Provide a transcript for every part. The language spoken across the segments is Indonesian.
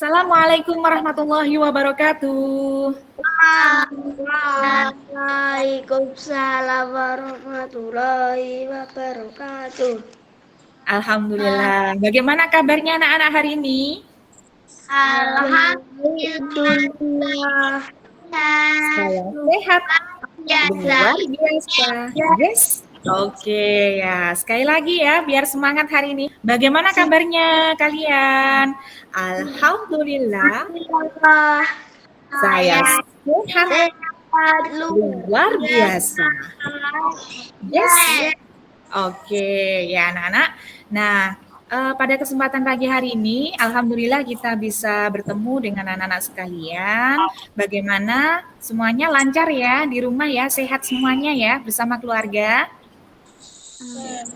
Assalamualaikum warahmatullahi wabarakatuh. Waalaikumsalam warahmatullahi wabarakatuh. Alhamdulillah. Bagaimana kabarnya anak-anak hari ini? Alhamdulillah. Saya sehat. Luar biasa. Yes. Oke ya. Sekali lagi ya, biar semangat hari ini. Bagaimana kabarnya kalian? Alhamdulillah. Saya sehat. Luar biasa. Yes. Oke, ya anak-anak. Nah, pada kesempatan pagi hari ini, alhamdulillah kita bisa bertemu dengan anak-anak sekalian. Bagaimana semuanya lancar ya di rumah ya, sehat semuanya ya bersama keluarga?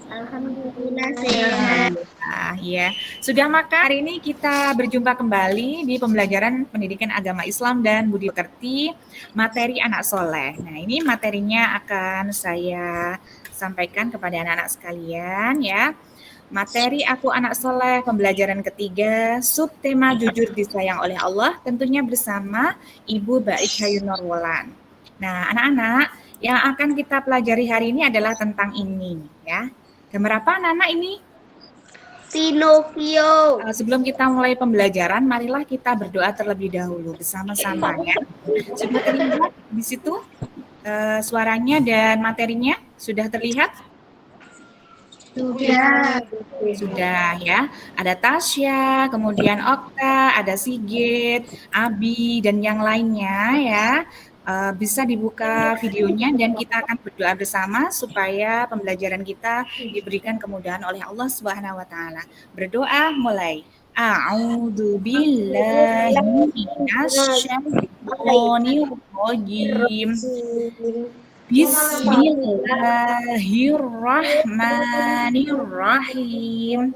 Alhamdulillah sehat. Ya, sudah makan? Hari ini kita berjumpa kembali di pembelajaran pendidikan agama Islam dan budi pekerti materi anak soleh. Nah, ini materinya akan saya sampaikan kepada anak-anak sekalian ya. Materi Aku Anak Soleh pembelajaran ketiga, subtema jujur disayang oleh Allah, tentunya bersama Ibu Baik Hayu Nurwolan. Nah, anak-anak, yang akan kita pelajari hari ini adalah tentang ini ya. Gambar apa anak-anak ini? Pinocchio. Sebelum kita mulai pembelajaran, marilah kita berdoa terlebih dahulu bersama-sama ya. Sudah terlihat di situ suaranya dan materinya? Sudah terlihat? Sudah ya. Ada Tasya, kemudian Okta, ada Sigit, Abi, dan yang lainnya ya. Bisa dibuka videonya dan kita akan berdoa bersama supaya pembelajaran kita diberikan kemudahan oleh Allah Subhanahu wa taala. Berdoa mulai. A'udzu billahi minasyaitonir rajim. Bismillahirrahmanirrahim.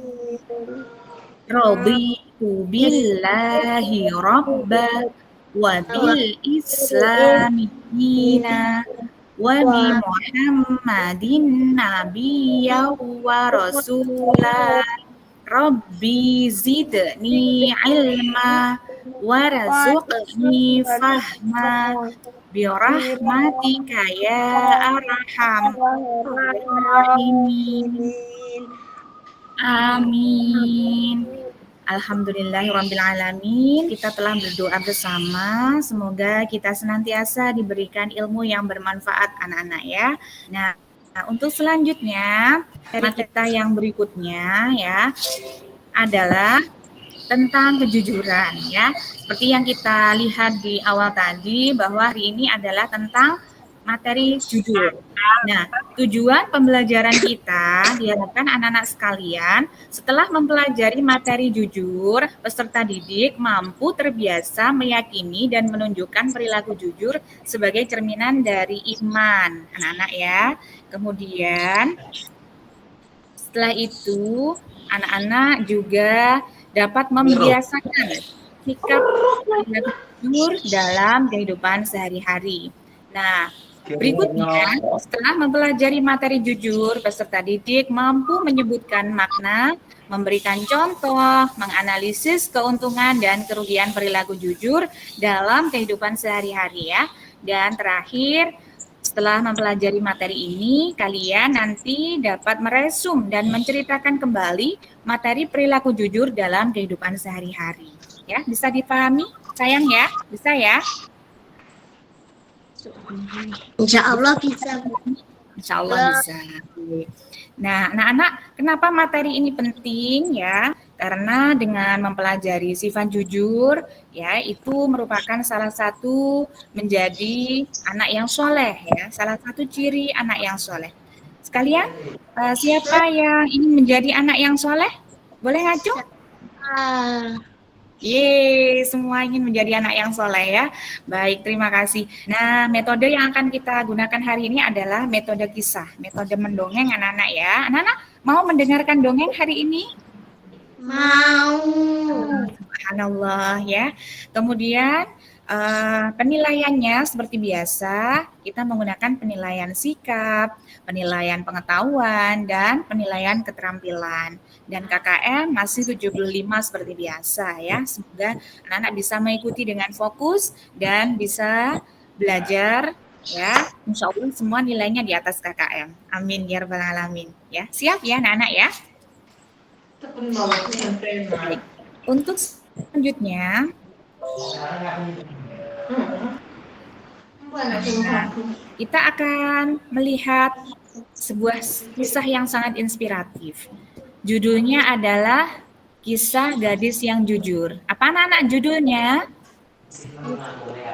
Raditu billahi rabba wa bil islami dina wa bi Muhammadin nabiyya wa rasula. Rabbi zidni ilma warzuqni fahma birahmatika ya arhamar rahimin. Amin. Alhamdulillahirabbil alamin. Kita telah berdoa bersama, semoga kita senantiasa diberikan ilmu yang bermanfaat anak-anak ya. Nah, untuk selanjutnya dari kita yang berikutnya ya adalah tentang kejujuran ya. Seperti yang kita lihat di awal tadi bahwa hari ini adalah tentang materi jujur. Nah, tujuan pembelajaran kita diharapkan anak-anak sekalian setelah mempelajari materi jujur, peserta didik mampu terbiasa meyakini dan menunjukkan perilaku jujur sebagai cerminan dari iman, anak-anak ya. Kemudian setelah itu anak-anak juga dapat membiasakan sikap jujur dalam kehidupan sehari-hari. Nah, berikutnya, setelah mempelajari materi jujur, peserta didik mampu menyebutkan makna, memberikan contoh, menganalisis keuntungan dan kerugian perilaku jujur dalam kehidupan sehari-hari ya. Dan terakhir, setelah mempelajari materi ini, kalian nanti dapat meresum dan menceritakan kembali materi perilaku jujur dalam kehidupan sehari-hari. Ya, bisa dipahami? Sayang ya, bisa ya? Insya Allah bisa. Insya Allah bisa. Nah, anak-anak, kenapa materi ini penting ya? Karena dengan mempelajari sifat jujur, ya itu merupakan salah satu menjadi anak yang soleh ya, salah satu ciri anak yang soleh. Sekalian, siapa yang ingin menjadi anak yang soleh? Boleh ngacung? Yeay, semua ingin menjadi anak yang soleh ya. Baik, terima kasih. Nah, metode yang akan kita gunakan hari ini adalah metode kisah, metode mendongeng anak-anak ya. Anak-anak mau mendengarkan dongeng hari ini? Mau. Subhanallah ya. Kemudian Penilaiannya seperti biasa, kita menggunakan penilaian sikap, penilaian pengetahuan, dan penilaian keterampilan. Dan KKM masih 75 seperti biasa ya. Semoga anak-anak bisa mengikuti dengan fokus dan bisa belajar ya. Insya Allah semua nilainya di atas KKM. Amin ya rabbal alamin. Ya, siap ya anak-anak ya. Baik. Untuk selanjutnya, kita akan melihat sebuah kisah yang sangat inspiratif. Judulnya adalah Kisah Gadis yang Jujur. Apa anak-anak judulnya?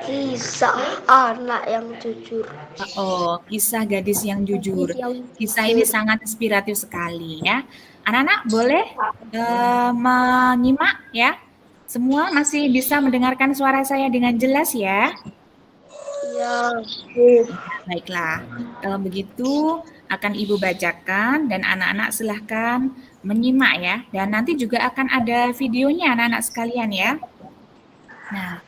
Kisah anak yang jujur. Oh, Kisah Gadis yang Jujur. Kisah ini sangat inspiratif sekali ya. Anak-anak boleh menyimak ya. Semua masih bisa mendengarkan suara saya dengan jelas ya? Ya. Baiklah, kalau begitu akan Ibu bacakan dan anak-anak silahkan menyimak ya. Dan nanti juga akan ada videonya anak-anak sekalian ya. Nah,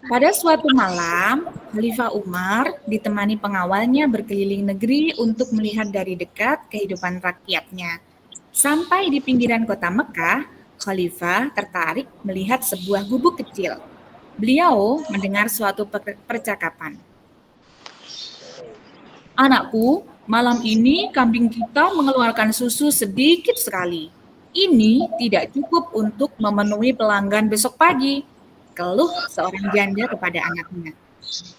pada suatu malam, Khalifah Umar ditemani pengawalnya berkeliling negeri untuk melihat dari dekat kehidupan rakyatnya. Sampai di pinggiran kota Mekah, Khalifah tertarik melihat sebuah gubuk kecil. Beliau mendengar suatu percakapan. Anakku, malam ini kambing kita mengeluarkan susu sedikit sekali. Ini tidak cukup untuk memenuhi pelanggan besok pagi, keluh seorang janda kepada anaknya.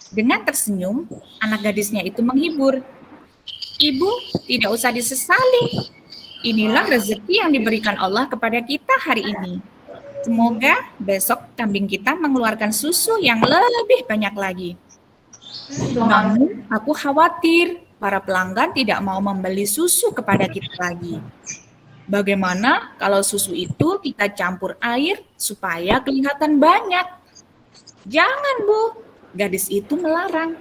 Dengan tersenyum, anak gadisnya itu menghibur. Ibu, tidak usah disesali. Inilah rezeki yang diberikan Allah kepada kita hari ini. Semoga besok kambing kita mengeluarkan susu yang lebih banyak lagi. Namun, aku khawatir para pelanggan tidak mau membeli susu kepada kita lagi. Bagaimana kalau susu itu kita campur air supaya kelihatan banyak? Jangan, Bu. Gadis itu melarang.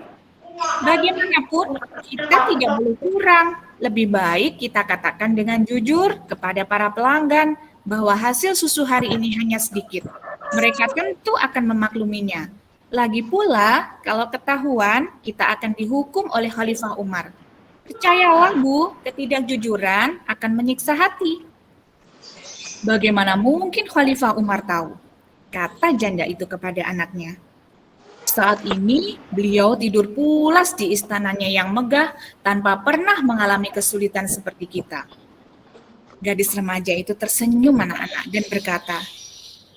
Bagaimanapun, kita tidak boleh kurang. Lebih baik kita katakan dengan jujur kepada para pelanggan bahwa hasil susu hari ini hanya sedikit. Mereka tentu akan memakluminya. Lagi pula, kalau ketahuan, kita akan dihukum oleh Khalifah Umar. Percayalah, Bu, ketidakjujuran akan menyiksa hati. Bagaimana mungkin Khalifah Umar tahu? Kata janda itu kepada anaknya. Saat ini, beliau tidur pulas di istananya yang megah tanpa pernah mengalami kesulitan seperti kita. Gadis remaja itu tersenyum anak-anak dan berkata,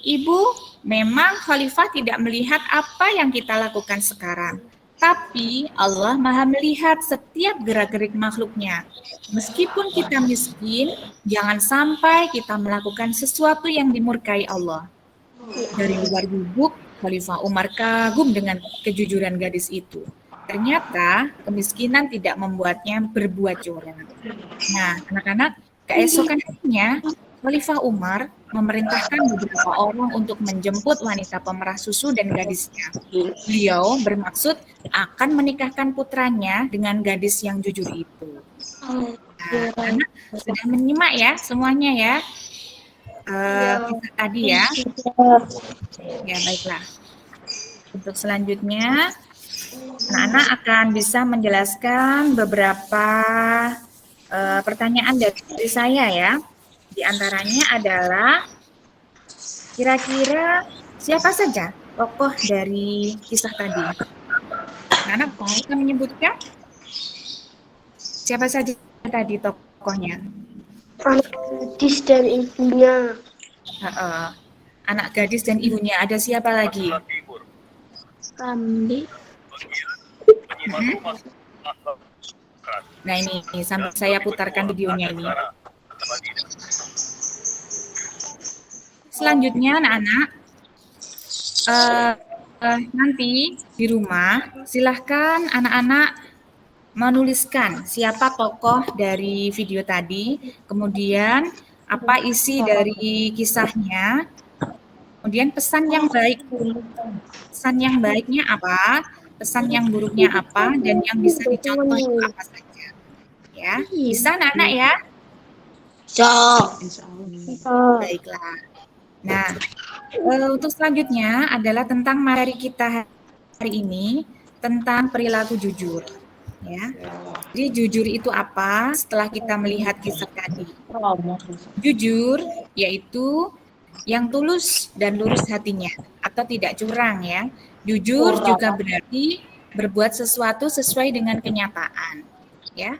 Ibu, memang Khalifah tidak melihat apa yang kita lakukan sekarang. Tapi Allah Maha melihat setiap gerak-gerik makhluknya. Meskipun kita miskin, jangan sampai kita melakukan sesuatu yang dimurkai Allah. Dari luar gubuk, Khalifah Umar kagum dengan kejujuran gadis itu. Ternyata kemiskinan tidak membuatnya berbuat curang. Nah, anak-anak, keesokan harinya, Khalifah Umar memerintahkan beberapa orang untuk menjemput wanita pemerah susu dan gadisnya. Beliau bermaksud akan menikahkan putranya dengan gadis yang jujur itu. Nah, anak sudah menyimak ya semuanya ya. Tadi ya. Ya, baiklah. Untuk selanjutnya, anak-anak akan bisa menjelaskan beberapa pertanyaan dari saya ya. Di antaranya adalah, kira-kira siapa saja tokoh dari kisah tadi? Anak-anak bisa menyebutkan siapa saja tadi tokohnya? Anak gadis dan ibunya. Anak gadis dan ibunya. Ada siapa lagi? Kambing. Nah ini sampai saya putarkan videonya ini. Selanjutnya anak-anak, nanti di rumah silahkan anak-anak menuliskan siapa tokoh dari video tadi, kemudian apa isi dari kisahnya, kemudian pesan yang baik. Pesan yang baiknya apa, pesan yang buruknya apa, dan yang bisa dicontoh itu apa saja. Ya, bisa anak-anak ya? Insya Baiklah. Nah, Untuk selanjutnya adalah tentang materi kita hari ini, tentang perilaku jujur. Ya. Jadi jujur itu apa? Setelah kita melihat kisah tadi. Jujur yaitu yang tulus dan lurus hatinya atau tidak curang ya. Jujur juga berarti berbuat sesuatu sesuai dengan kenyataan. Ya.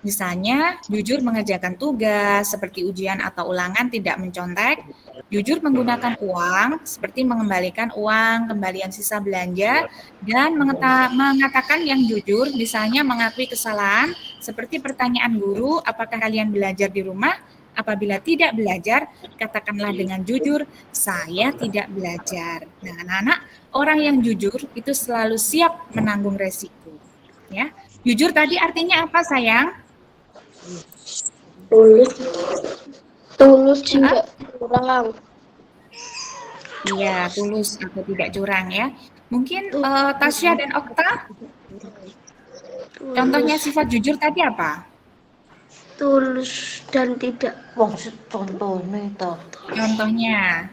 Misalnya, jujur mengerjakan tugas seperti ujian atau ulangan tidak mencontek, jujur menggunakan uang seperti mengembalikan uang, kembalian sisa belanja, dan mengatakan yang jujur, misalnya mengakui kesalahan seperti pertanyaan guru, apakah kalian belajar di rumah? Apabila tidak belajar, katakanlah dengan jujur, saya tidak belajar. Nah, anak-anak, orang yang jujur itu selalu siap menanggung resiko. Ya, jujur tadi artinya apa, sayang? Tulus juga curang. Iya, tulus atau tidak curang ya. Mungkin Tasya dan Okta, contohnya sifat jujur tadi apa? Tulus dan tidak Contohnya,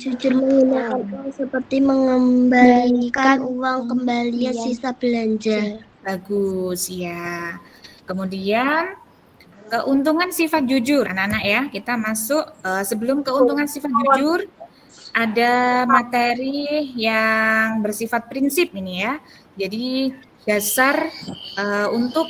jujur menggunakan uang seperti mengembalikan uang kembalian sisa belanja. bagus ya. Kemudian keuntungan sifat jujur, anak-anak ya. Kita masuk sebelum keuntungan sifat jujur, ada materi yang bersifat prinsip ini ya. Jadi dasar untuk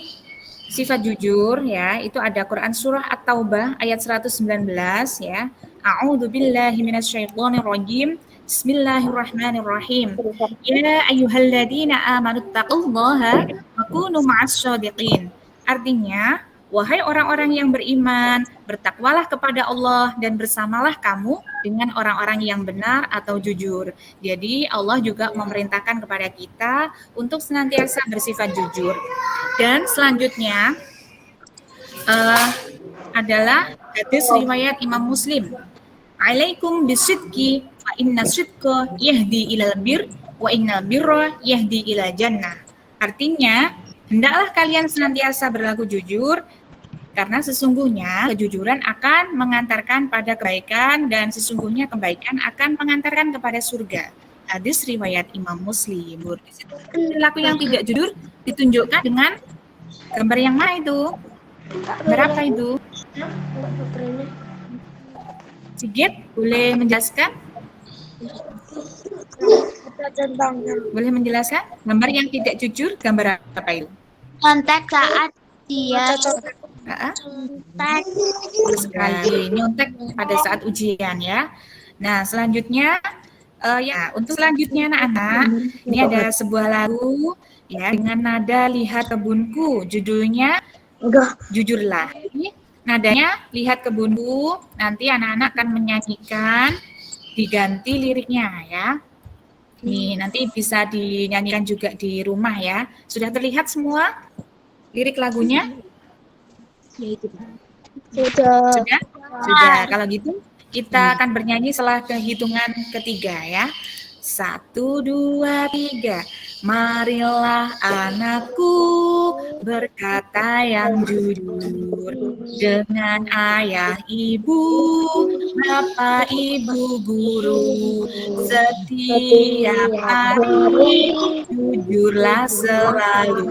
sifat jujur ya, itu ada Quran surah At-Taubah ayat 119 ya. A'udzubillahi minasyaitonirrajim. Bismillahirrahmanirrahim. Ya ayyuhalladzina amanu taqullaha wa kunu ma'asyadiqin. Artinya, wahai orang-orang yang beriman, bertakwalah kepada Allah dan bersamalah kamu dengan orang-orang yang benar atau jujur. Jadi Allah juga memerintahkan kepada kita untuk senantiasa bersifat jujur. Dan selanjutnya adalah hadis riwayat Imam Muslim. Alaikum bisidqi fa inna sidqa yahdi ilal bir wa innal birra yahdi ila jannah. Artinya, hendaklah kalian senantiasa berlaku jujur karena sesungguhnya kejujuran akan mengantarkan pada kebaikan dan sesungguhnya kebaikan akan mengantarkan kepada surga. Hadis riwayat Imam Muslim. Perilaku yang tidak jujur ditunjukkan dengan gambar yang mana itu? Berapa itu? Sigit, boleh menjelaskan? Boleh menjelaskan? Gambar yang tidak jujur, gambar apa itu? Kontak saat dia Nyontek sekali, nyontek pada saat ujian ya. Nah, selanjutnya untuk selanjutnya anak-anak, ini ada sebuah lagu ya dengan nada Lihat Kebunku, judulnya Jujurlah. Ini nadanya Lihat Kebunku, nanti anak-anak akan menyanyikan diganti liriknya ya. Nih, nanti bisa dinyanyikan juga di rumah ya. Sudah terlihat semua lirik lagunya? Sudah? Sudah. Kalau gitu kita akan bernyanyi setelah kehitungan ketiga ya. 1, 2, 3. Marilah anakku berkata yang jujur dengan ayah ibu, bapak ibu guru. Setiap hari jujurlah selalu.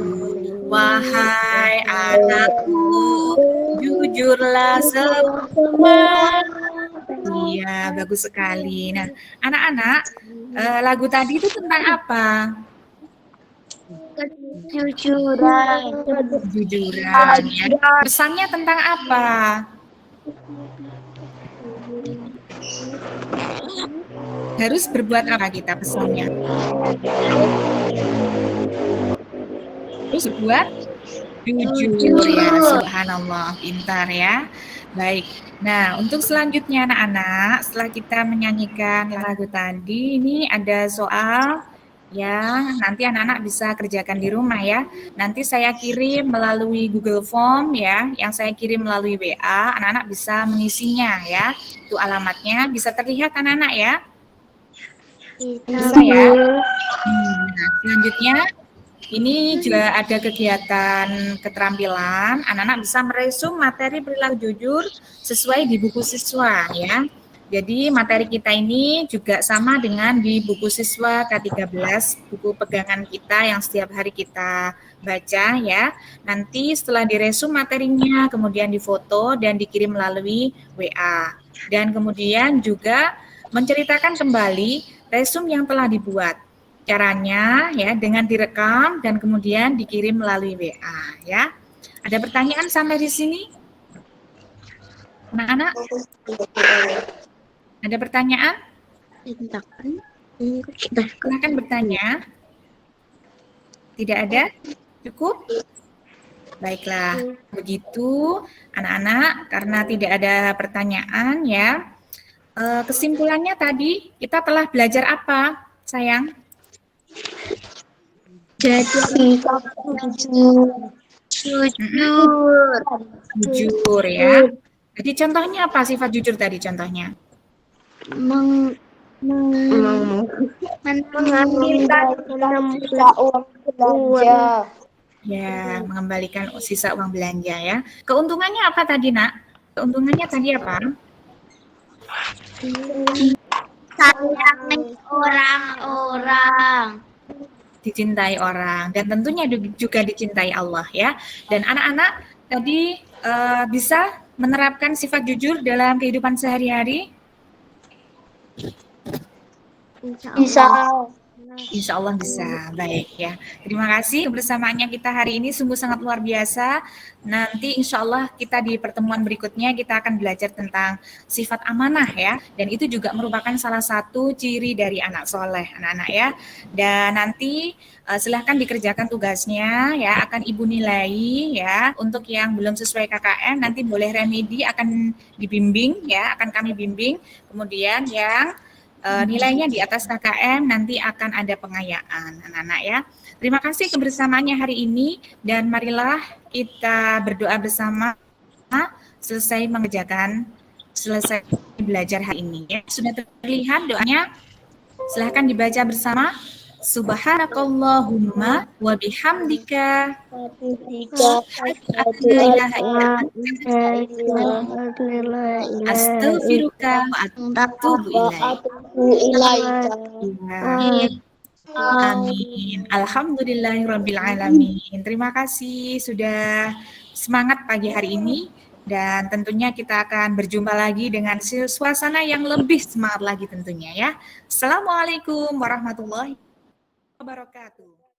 Wahai anakku, jujurlah semua. Iya, bagus sekali. Nah, anak-anak, lagu tadi itu tentang apa? kejujuran. Kejujuran. Ya. Pesannya tentang apa? Harus berbuat apa kita pesannya? Terus buat jujur ya, subhanallah, pintar ya. Baik, nah untuk selanjutnya anak-anak, setelah kita menyanyikan lagu tadi, ini ada soal yang nanti anak-anak bisa kerjakan di rumah ya. Nanti saya kirim melalui Google Form ya, yang saya kirim melalui WA, anak-anak bisa mengisinya ya. Itu alamatnya, bisa terlihat anak-anak ya? Bisa ya? Nah, selanjutnya, ini juga ada kegiatan keterampilan, anak-anak bisa meresum materi perilaku jujur sesuai di buku siswa ya. Jadi materi kita ini juga sama dengan di buku siswa K13, buku pegangan kita yang setiap hari kita baca ya. Nanti setelah diresum materinya, kemudian difoto dan dikirim melalui WA. Dan kemudian juga menceritakan kembali resum yang telah dibuat. Caranya ya dengan direkam dan kemudian dikirim melalui WA ya. Ada pertanyaan sampai di sini? Anak-anak? Ada pertanyaan? Silakan bertanya. Tidak ada? Cukup? Baiklah, begitu anak-anak, karena tidak ada pertanyaan ya. Kesimpulannya tadi kita telah belajar apa, sayang? Jadi Jujur ya. Jadi contohnya apa sifat jujur tadi contohnya? mengembalikan sisa uang belanja. Ya, mengembalikan sisa uang belanja ya. Keuntungannya apa tadi, Nak? Keuntungannya tadi apa? Sayangi orang-orang. Dicintai orang dan tentunya juga dicintai Allah ya. Dan anak-anak tadi bisa menerapkan sifat jujur dalam kehidupan sehari-hari? Bisa. Insya Allah bisa. Baik ya. Terima kasih kebersamaannya kita hari ini sungguh sangat luar biasa. Nanti insya Allah kita di pertemuan berikutnya kita akan belajar tentang sifat amanah ya. Dan itu juga merupakan salah satu ciri dari anak soleh, anak-anak ya. Dan nanti silahkan dikerjakan tugasnya ya, akan Ibu nilai ya. Untuk yang belum sesuai KKM nanti boleh remedi akan dibimbing ya, akan kami bimbing. Kemudian yang nilainya di atas KKM nanti akan ada pengayaan anak-anak ya. Terima kasih kebersamaannya hari ini dan marilah kita berdoa bersama selesai belajar hari ini ya. Sudah terlihat doanya? Silahkan dibaca bersama. Subhanakallahumma wa bihamdika astaghfiruka wa atubu ilaika. Amin. Alhamdulillahirabbil alamin. Terima kasih sudah semangat pagi hari ini dan tentunya kita akan berjumpa lagi dengan suasana yang lebih semangat lagi tentunya ya. Assalamualaikum warahmatullahi wabarakatuh.